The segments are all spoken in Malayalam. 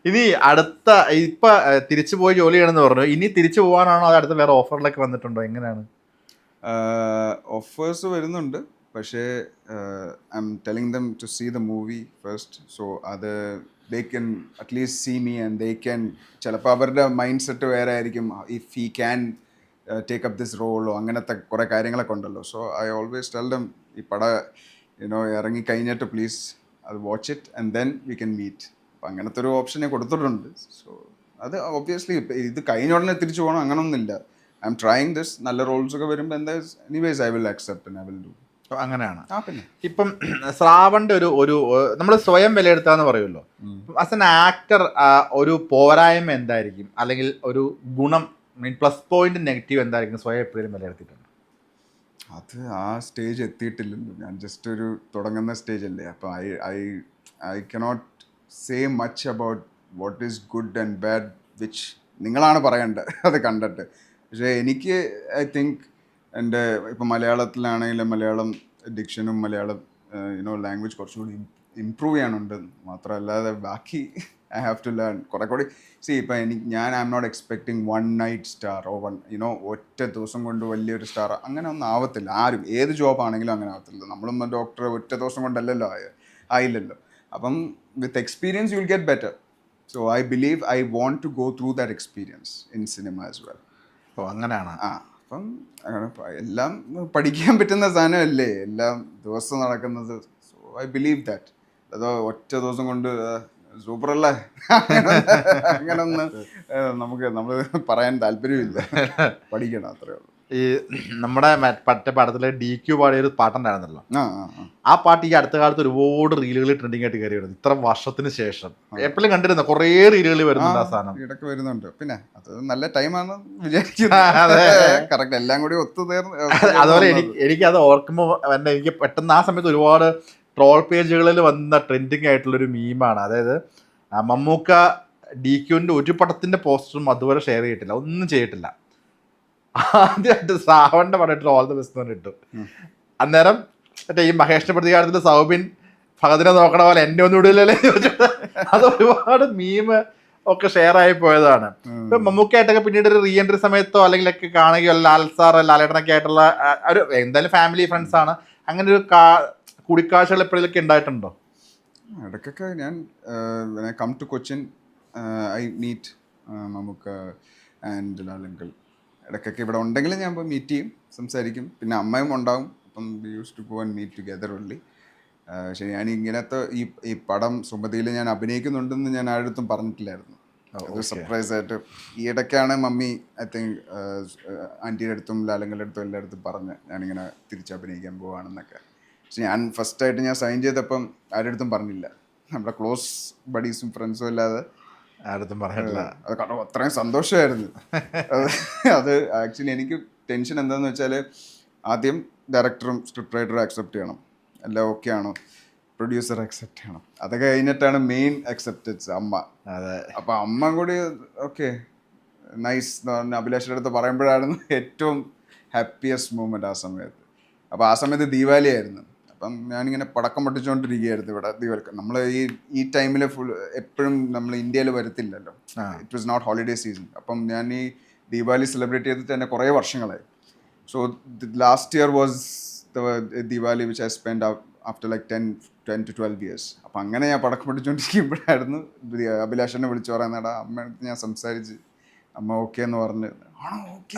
ഇനി അടുത്ത ഇപ്പൊ തിരിച്ചു പോയി ജോലി ചെയ്യണമെന്ന് പറഞ്ഞു. ഇനി തിരിച്ചു പോകാനാണോ അത് അടുത്ത വേറെ ഓഫറിലൊക്കെ വന്നിട്ടുണ്ടോ, എങ്ങനെയാണ്? ഓഫേഴ്സ് വരുന്നുണ്ട്, പക്ഷേ I'm telling them to see the movie first. So അത് they can at least see me and they can, ചിലപ്പോൾ അവരുടെ മൈൻഡ് സെറ്റ് വേറെ ആയിരിക്കും, if he can take up this റോളോ അങ്ങനത്തെ കുറേ കാര്യങ്ങളൊക്കെ ഉണ്ടല്ലോ. So I always tell them ഈ പടം ഇറങ്ങി കഴിഞ്ഞിട്ട് പ്ലീസ് അത് watch it and then we can meet. അപ്പം അങ്ങനത്തെ ഒരു ഓപ്ഷൻ ഞാൻ കൊടുത്തിട്ടുണ്ട്. സോ അത് ഒബ്വിയസ്ലി ഇത് കഴിഞ്ഞ ഉടനെ തിരിച്ചു പോകണം അങ്ങനൊന്നുമില്ല. I am trying this. നല്ല റോൾസ് ഒക്കെ വരുമ്പോൾ എന്താ anyways I will accept and I will do. അങ്ങനെയാണ്. പിന്നെ ഇപ്പം ശ്രാവണിന്റെ ഒരു നമ്മൾ സ്വയം വിലയിരുത്താന്ന് പറയുമല്ലോ. ആസ് എൻ ആക്ടർ ഒരു പോരായ്മ എന്തായിരിക്കും, അല്ലെങ്കിൽ ഒരു ഗുണം, പ്ലസ് പോയിന്റ് നെഗറ്റീവ് എന്തായിരിക്കും സ്വയം എപ്പോഴും വിലയിരുത്തിയിട്ടുണ്ട്? അത് ആ സ്റ്റേജ് എത്തിയിട്ടില്ലല്ലോ. ഞാൻ ജസ്റ്റ് ഒരു തുടങ്ങുന്ന സ്റ്റേജ് അല്ലേ. അപ്പോൾ I cannot say much about what is good and bad, which നിങ്ങളാണ് പറയേണ്ടത് അത് കണ്ടിട്ട്. പക്ഷേ എനിക്ക് ഐ തിങ്ക് എൻ്റെ ഇപ്പം മലയാളത്തിലാണെങ്കിലും മലയാളം ഡിക്ഷനും മലയാളം ലാംഗ്വേജ് കുറച്ചുകൂടി ഇമ്പ്രൂവ് ചെയ്യാനുണ്ട്. മാത്രമല്ലാതെ ബാക്കി ഐ ഹാവ് ടു ലേൺ കുറെ കൂടി. ഇപ്പം ഞാൻ I'm not expecting one night star ഓ ഒറ്റ ദിവസം കൊണ്ട് വലിയൊരു സ്റ്റാർ അങ്ങനെ ഒന്നും ആവത്തില്ല. ആരും ഏത് ജോബ് ആണെങ്കിലും അങ്ങനെ ആവത്തില്ല. നമ്മളും ഡോക്ടർ ഒറ്റ ദിവസം കൊണ്ടല്ലല്ലോ ആയില്ലല്ലോ. അപ്പം with experience you will get better. So I believe I want to go through that experience in cinema as well. ഓ അങ്ങനെയാണ്. അപ്പം അങ്ങനെ എല്ലാം പഠിക്കാൻ പറ്റുന്ന സാധനമല്ലേ, എല്ലാം ദിവസം നടക്കുന്നത്. So I believe that. അതോ ഒറ്റ ദിവസം കൊണ്ട് സൂപ്പറല്ലേ അങ്ങനൊന്നും നമ്മൾ പറയാൻ താല്പര്യമില്ല. പഠിക്കണം, അത്രേ ഉള്ളൂ. ഈ നമ്മുടെ മറ്റേ പടത്തിലെ DQ പാടിയൊരു പാട്ടുണ്ടായിരുന്നല്ലോ, ആ പാട്ട് ഈ അടുത്ത കാലത്ത് ഒരുപാട് റീലുകൾ ട്രെൻഡിങ് ആയിട്ട് കയറി വരുന്നു. ഇത്ര വർഷത്തിന് ശേഷം എപ്പോഴും കണ്ടിരുന്ന കുറേ റീലുകൾ വരുന്നുണ്ട്. ആ സാധനം ഇടയ്ക്ക് വരുന്നുണ്ട്. പിന്നെ അത് നല്ല ടൈമാണ് വിചാരിക്കുന്നത്. കറക്റ്റ് എല്ലാം കൂടി അതുപോലെ എനിക്കത് ഓർക്കുമ്പോൾ എനിക്ക് പെട്ടെന്ന് ആ സമയത്ത് ഒരുപാട് ട്രോൾ പേജുകളിൽ വന്ന ട്രെൻഡിങ് ആയിട്ടുള്ളൊരു മീമാണ്. അതായത് മമ്മൂക്ക DQവിൻ്റെ ഒരു പടത്തിൻ്റെ പോസ്റ്ററും അതുപോലെ ഷെയർ ചെയ്തിട്ടില്ല, ഒന്നും ചെയ്തിട്ടില്ല. ആദ്യമായിട്ട് ശ്രാവണിന്റെ പടമായിട്ട് ഓൾ ദ ബെസ്റ്റ് എന്ന് ഇട്ടു. അന്നേരം മറ്റേ ഈ മഹേഷിന്റെ പ്രതികാരത്തിൽ സൗബിൻ ഫഹദിനെ നോക്കണ പോലെ എന്നെ ഒന്നും ഇടില്ലല്ലേ ചോദിച്ചിട്ട് അത് ഒരുപാട് മീമ് ഒക്കെ ഷെയർ ആയി പോയതാണ്. ഇപ്പൊ മമ്മൂക്കായിട്ടൊക്കെ പിന്നീട് ഒരു റീ എൻട്രി സമയത്തോ അല്ലെങ്കിൽ ഒക്കെ കാണുകയോ ലാൽ സാർ ലാലേട്ടനൊക്കെ ആയിട്ടുള്ള ഒരു എന്തായാലും ഫാമിലി ഫ്രണ്ട്സ് ആണ്, അങ്ങനെ ഒരു കൂടിക്കാഴ്ചകൾ എപ്പോഴൊക്കെ ഉണ്ടായിട്ടുണ്ടോ? ഇടയ്ക്കൊക്കെ ഞാൻ come to Cochin I meet Mammukka and Lal uncle. ഇടയ്ക്കൊക്കെ ഇവിടെ ഉണ്ടെങ്കിൽ ഞാൻ പോയി മീറ്റ് ചെയ്യും, സംസാരിക്കും. പിന്നെ അമ്മയും ഉണ്ടാവും. അപ്പം we use to go and meet together only. പക്ഷേ ഞാൻ ഇങ്ങനത്തെ ഈ പടം സുമതിയിൽ ഞാൻ അഭിനയിക്കുന്നുണ്ടെന്ന് ഞാൻ ആരുടെ പറഞ്ഞിട്ടില്ലായിരുന്നു. അത് സർപ്രൈസ് ആയിട്ട് ഈ ഇടയ്ക്കാണ് മമ്മി ഐ തിങ്ക് ആൻറ്റിയുടെ അടുത്തും ലാലങ്ങളുടെ അടുത്തും എല്ലായിടത്തും പറഞ്ഞ് ഞാനിങ്ങനെ തിരിച്ച് അഭിനയിക്കാൻ പോവുകയാണെന്നൊക്കെ. പക്ഷെ ഞാൻ ഫസ്റ്റായിട്ട് ഞാൻ സൈൻ ചെയ്തപ്പം ആരുടെ അടുത്തും പറഞ്ഞില്ല. നമ്മുടെ ക്ലോസ് ബഡീസും ഫ്രണ്ട്സും അല്ലാതെ ആരും പറഞ്ഞിട്ടില്ല. അത് കാരണം അത്രയും സന്തോഷമായിരുന്നു. അത് ആക്ച്വലി എനിക്ക് ടെൻഷൻ എന്താണെന്ന് വെച്ചാൽ ആദ്യം ഡയറക്ടറും സ്ക്രിപ്റ്റ് റൈറ്ററും അക്സെപ്റ്റ് ചെയ്യണം, എല്ലാം ഓക്കെ ആണോ, പ്രൊഡ്യൂസർ അക്സെപ്റ്റ് ചെയ്യണം. അതൊക്കെ കഴിഞ്ഞിട്ടാണ് മെയിൻ അക്സെപ്റ്റൻസ് അമ്മ. അപ്പം അമ്മ കൂടി ഓക്കെ നൈസ് എന്ന് പറഞ്ഞ് അഭിലാഷിൻ്റെ അടുത്ത് പറയുമ്പോഴായിരുന്നു ഏറ്റവും ഹാപ്പിയസ്റ്റ് മൂമെൻറ്റ് ആ സമയത്ത്. അപ്പോൾ ആ സമയത്ത് ദീപാവലി ആയിരുന്നു. അപ്പം ഞാനിങ്ങനെ പടക്കം പൊട്ടിച്ചുകൊണ്ടിരിക്കുകയായിരുന്നു ഇവിടെ. ദീപാവലി നമ്മൾ ഈ ടൈമിൽ ഫുൾ എപ്പോഴും നമ്മൾ ഇന്ത്യയിൽ വരത്തില്ലല്ലോ, it was not holiday season. അപ്പം ഞാൻ ഈ ദീപാവലി സെലിബ്രേറ്റ് ചെയ്തിട്ട് തന്നെ കുറേ വർഷങ്ങളായി. So last year was the Deepavali which I spend after like 10 to 12 years. അപ്പം അങ്ങനെ ഞാൻ പടക്കം പൊട്ടിച്ചുകൊണ്ടിരിക്കുമ്പോഴായിരുന്നു അഭിലാഷനെ വിളിച്ചു പറയുന്നേടാ അമ്മയടുത്ത് ഞാൻ സംസാരിച്ച് അമ്മ ഓക്കെ എന്ന് പറഞ്ഞ് ആണോ ഓക്കെ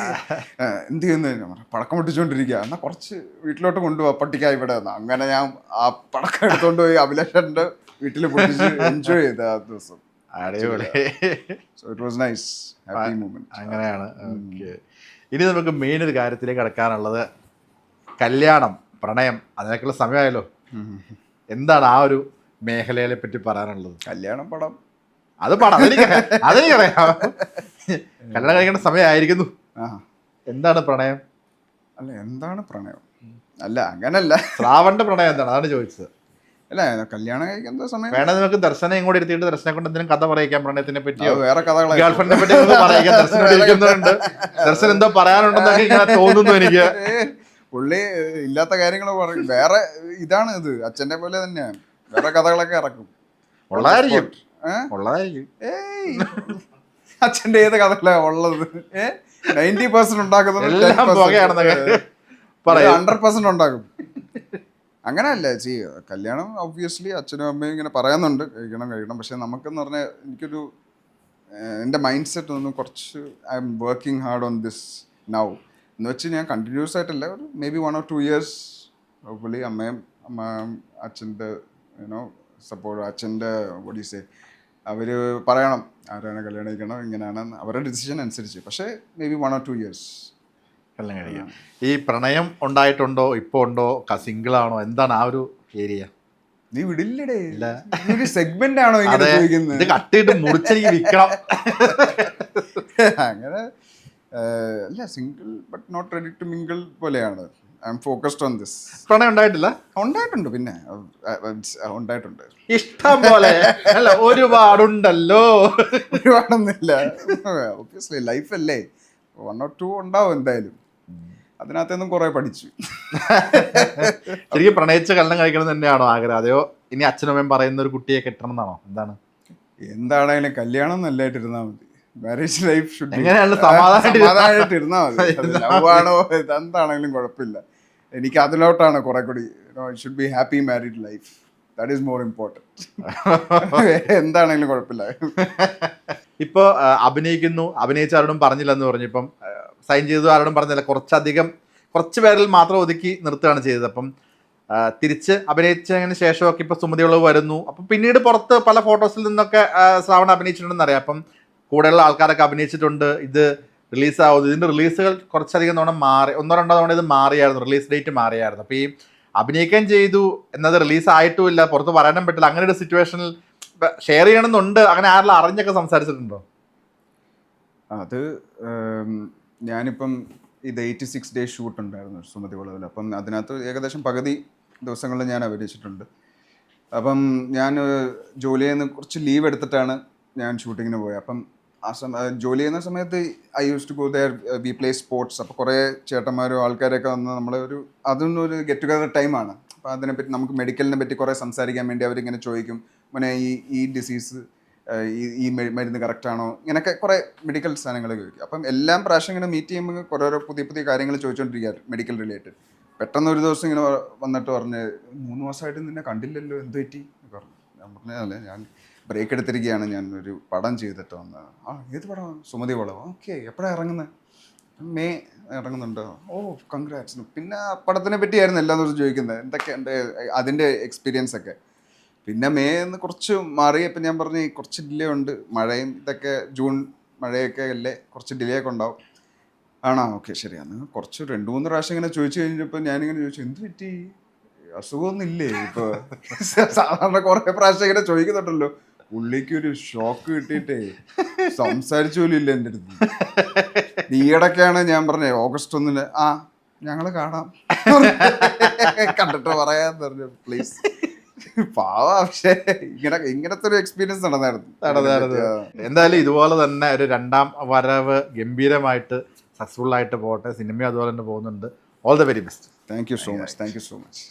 എന്ത് ചെയ്യുന്നു പടക്കം പൊട്ടിച്ചുകൊണ്ടിരിക്കുക, എന്നാൽ കുറച്ച് വീട്ടിലോട്ട് കൊണ്ടുപോകാം പട്ടിക്കായി ഇവിടെ. അങ്ങനെ ഞാൻ ആ പടക്കം എടുത്തുകൊണ്ട് പോയി അഭിലാഷന്റെ വീട്ടിൽ പൊട്ടിച്ച് എൻജോയ് ചെയ്ത ആ ദിവസം. So it was nice, happy moment. അങ്ങനെയാണ്. ഇനി നമുക്ക് മെയിൻ ഒരു കാര്യത്തിലേക്ക് കടക്കാനുള്ളത് കല്യാണം, പ്രണയം, അതിനൊക്കെയുള്ള സമയമായല്ലോ. എന്താണ് ആ ഒരു മേഖലയെ പറ്റി പറയാനുള്ളത്? കല്യാണം പടം അത് പടം അതെനിക്കറിയാം. കല്യാണം കഴിക്കേണ്ട സമയമായിരിക്കുന്നു. എന്താണ് പ്രണയം? അല്ല എന്താണ് പ്രണയം? അല്ല അങ്ങനല്ല, ശ്രാവണിന്റെ പ്രണയം എന്താണ് അതാണ് ചോദിച്ചത്. അല്ല കല്യാണം കഴിക്കുന്ന സമയം വേണം നമുക്ക് ദർശനം ഇങ്ങോട്ട് ഇരുത്തിയിട്ട് ദർശനെ കൊണ്ട് എന്തെങ്കിലും കഥ പറയിക്കാം, പ്രണയത്തിനെ പറ്റിയോ വേറെ കഥകളെ ഗേൾഫ്രണ്ടിനെ പറ്റി പറയിക്കാം. ദർശനം ഇരിക്കുന്നുണ്ട്, ദർശനം എന്തോ പറയാനുണ്ടെന്നൊക്കെ ഇങ്ങനെ തോന്നുന്നു എനിക്ക്. പുള്ളി ഇല്ലാത്ത കാര്യങ്ങൾ പറയും. വേറെ ഇതാണ് ഇത്, അച്ഛൻ്റെ പോലെ തന്നെയാണ്, വേറെ കഥകളൊക്കെ ഇറക്കും. ഉള്ളതായിരിക്കും. ഉള്ളതായിരിക്കും. ഏയ് അച്ഛൻ്റെ ഏത് കഥല്ല ഉള്ളത്? 90% ഉണ്ടാക്കുന്നത് എല്ലാം പുകയാണെന്നൊക്കെ പറയും. 100% ഉണ്ടാക്കും. അങ്ങനെയല്ല കല്യാണം ഒബ്വിയസ്ലി അച്ഛനും അമ്മയും ഇങ്ങനെ പറയുന്നുണ്ട് കഴിക്കണം. പക്ഷെ നമുക്കെന്ന് പറഞ്ഞാൽ എനിക്കൊരു എൻ്റെ മൈൻഡ് സെറ്റ് ഒന്നും കുറച്ച് I am working hard on this now എന്ന് വെച്ച് ഞാൻ കണ്ടിന്യൂസ് ആയിട്ടല്ല, ഒരു may be 1 or 2 years hopefully അമ്മയും അച്ഛൻ്റെ സപ്പോർട്ട്, അച്ഛൻ്റെ വോട്ട് അവർ പറയണം ആരാണ് കല്യാണം കഴിക്കണം ഇങ്ങനെയാണ് അവരുടെ ഡിസിഷൻ അനുസരിച്ച്. പക്ഷേ മേ ബി 1 or 2 years കല്യാണം കഴിക്കാം. ഈ പ്രണയം ഉണ്ടായിട്ടുണ്ടോ, ഇപ്പോൾ ഉണ്ടോ, സിംഗിളാണോ, എന്താണ് ആ ഒരു ഏരിയ? നീ വിടില്ലടേ, ഒരു സെഗ്മെന്റ് ആണോ ഇങ്ങനെ ഇത് ചോദിക്കുന്നത്? കട്ടിയിട്ട് മുറിച്ചെനിക്ക് വിൽക്കണം. അങ്ങനെ അല്ല, single but not ready to mingle പോലെയാണ്. I'm focused on this. പ്രണയം ഉണ്ടായിട്ടില്ല? ഉണ്ടായിട്ടുണ്ട്, പിന്നെ ഉണ്ടായിട്ടുണ്ട് ഇഷ്ടം പോലെ. അല്ല, ഒരുപാടുണ്ടല്ലോ. ഒരുപാടൊന്നുമില്ല. ഒബ്വിയസ്ലി ലൈഫ് അല്ലേ, 1 or 2 ഉണ്ടാവും എന്തായാലും. അതിനകത്തൊന്നും കുറെ പഠിച്ചു. ശരിക്കും പ്രണയിച്ച് കല്യാണം കഴിക്കണം തന്നെയാണോ ആഗ്രഹം, അതെയോ ഇനി അച്ഛനമ്മയും പറയുന്ന ഒരു കുട്ടിയെ കെട്ടണം എന്നാണോ? എന്താണ്? എന്താണെങ്കിലും കല്യാണം നല്ലതായിട്ട് ഇരുന്നാൽ മതി. മാരേജ് ലൈഫ് ഷുഡ് എങ്ങനെയാണ് സമാധാനമായിട്ട് ഇരുന്നാൽ മതി. ലവ് ആണോ എന്താണെങ്കിലും കുഴപ്പമില്ല. എനിക്ക് അതിലോട്ടാണ് കുറെ കൂടി should be happy married life. That is more important. എന്താണെങ്കിലും കുഴപ്പമില്ല. ഇപ്പോൾ അഭിനയിച്ച ആരോടും പറഞ്ഞില്ലെന്ന് പറഞ്ഞു. ഇപ്പം സൈൻ ചെയ്തു ആരോടും പറഞ്ഞില്ല, കുറച്ച് പേരിൽ മാത്രം ഒതുക്കി നിർത്തുകയാണ് ചെയ്തത്. അപ്പം തിരിച്ച് അഭിനയിച്ചതിന് ശേഷമൊക്കെ ഇപ്പോൾ സുമതിയുള്ളവ് വരുന്നു. അപ്പം പിന്നീട് പുറത്ത് പല ഫോട്ടോസിൽ നിന്നൊക്കെ ശ്രാവൺ അഭിനയിച്ചിട്ടുണ്ടെന്ന് അറിയാം. അപ്പം കൂടെയുള്ള ആൾക്കാരൊക്കെ അഭിനയിച്ചിട്ടുണ്ട്. ഇത് റിലീസാവുന്നു. ഇതിൻ്റെ റിലീസുകൾ കുറച്ചധികം തവണ മാറി, 1-2 തവണ ഇത് മാറിയായിരുന്നു, റിലീസ് ഡേറ്റ് മാറിയായിരുന്നു. അപ്പോൾ ഈ അഭിനയിക്കാൻ ചെയ്തു എന്നത് റിലീസായിട്ടുമില്ല, പുറത്ത് പറയാനും പറ്റില്ല. അങ്ങനെ ഒരു സിറ്റുവേഷനിൽ ഷെയർ ചെയ്യണമെന്നുണ്ട്. അങ്ങനെ ആരെല്ലാം അറിഞ്ഞൊക്കെ സംസാരിച്ചിട്ടുണ്ടോ? അത് ഞാനിപ്പം ഇത് 86 days ഷൂട്ട് ഉണ്ടായിരുന്നു സുമതി വളവിൽ. അപ്പം അതിനകത്ത് ഏകദേശം പകുതി ദിവസങ്ങളിൽ ഞാൻ അഭിനയിച്ചിട്ടുണ്ട്. അപ്പം ഞാൻ ജോലി ചെയ്യുന്ന കുറച്ച് ലീവ് എടുത്തിട്ടാണ് ഞാൻ ഷൂട്ടിങ്ങിന് പോയത്. അപ്പം ജോലി ചെയ്യുന്ന സമയത്ത് I use to go there, we play sports. അപ്പോൾ കുറേ ചേട്ടന്മാരും ആൾക്കാരൊക്കെ വന്ന് നമ്മളൊരു അതൊന്നും ഒരു ഗെറ്റ് ടുഗദർ ടൈമാണ്. അപ്പോൾ അതിനെപ്പറ്റി നമുക്ക് മെഡിക്കലിനെ പറ്റി കുറേ സംസാരിക്കാൻ വേണ്ടി അവരിങ്ങനെ ചോദിക്കും, മോനെ ഈ ഡിസീസ് ഈ മരുന്ന് കറക്റ്റാണോ, ഇങ്ങനെയൊക്കെ കുറേ മെഡിക്കൽ സാധനങ്ങൾ ചോദിക്കും. അപ്പം എല്ലാം പ്രാവശ്യം ഇങ്ങനെ മീറ്റ് ചെയ്യുമ്പോൾ കുറേ പുതിയ കാര്യങ്ങൾ ചോദിച്ചുകൊണ്ടിരിക്കുക മെഡിക്കൽ റിലേറ്റഡ്. പെട്ടെന്ന് ഒരു ദിവസം ഇങ്ങനെ വന്നിട്ട് പറഞ്ഞ് 3 മാസമായിട്ട് നിന്നെ കണ്ടില്ലല്ലോ, എന്ത് പറ്റി പറഞ്ഞു. ഞാൻ പറഞ്ഞല്ലേ, ഞാൻ ബ്രേക്ക് എടുത്തിരിക്കുകയാണ്, ഞാൻ ഒരു പടം ചെയ്തിട്ട് വന്നത്. ഏത് പടം? സുമതി വളവ്. ഓക്കെ, എപ്പോഴാണ് ഇറങ്ങുന്നത്? മെയ് ഇറങ്ങുന്നുണ്ടോ? ഓ കൺഗ്രാറ്റ്സ്. പിന്നെ ആ പടത്തിനെ പറ്റിയായിരുന്നു എല്ലാ ദിവസവും ചോദിക്കുന്നത്, എന്തൊക്കെ ഉണ്ട് അതിൻ്റെ എക്സ്പീരിയൻസ് ഒക്കെ. പിന്നെ മെയ്ന്ന് കുറച്ച് മാറിയപ്പോൾ ഞാൻ പറഞ്ഞു കുറച്ച് ഡിലേ ഉണ്ട്, മഴയും ഇതൊക്കെ, ജൂൺ മഴയൊക്കെ അല്ലേ, കുറച്ച് ഡിലേ ഒക്കെ ഉണ്ടാവും. ആണോ, ഓക്കെ ശരിയാണ്. കുറച്ച് 2-3 പ്രാവശ്യം ഇങ്ങനെ ചോദിച്ചു കഴിഞ്ഞപ്പോൾ ഞാനിങ്ങനെ ചോദിച്ചു, എന്ത് പറ്റി, അസുഖമൊന്നും ഇല്ലേ? ഇപ്പോൾ സാധാരണ കുറേ പ്രാവശ്യം ഇങ്ങനെ ചോദിക്കുന്നുണ്ടല്ലോ. പുള്ളിക്ക് ഒരു ഷോക്ക് കിട്ടിയിട്ടേ സംസാരിച്ചു പോലും ഇല്ല എൻ്റെ അടുത്ത്. ഈയിടയ്ക്കാണ് ഞാൻ പറഞ്ഞത് August 1 ഞങ്ങൾ കാണാം കണ്ടിട്ട് പറയാന്ന് പറഞ്ഞു. പ്ലീസ് പാവാ, പക്ഷേ ഇങ്ങനത്തെ ഒരു എക്സ്പീരിയൻസ് നടന്നായിരുന്നു. എന്തായാലും ഇതുപോലെ തന്നെ ഒരു 2ാം വരവ് ഗംഭീരമായിട്ട് സക്സസ്ഫുൾ ആയിട്ട് പോട്ടെ. സിനിമ അതുപോലെ തന്നെ പോകുന്നുണ്ട്. All the very best. Thank you so much.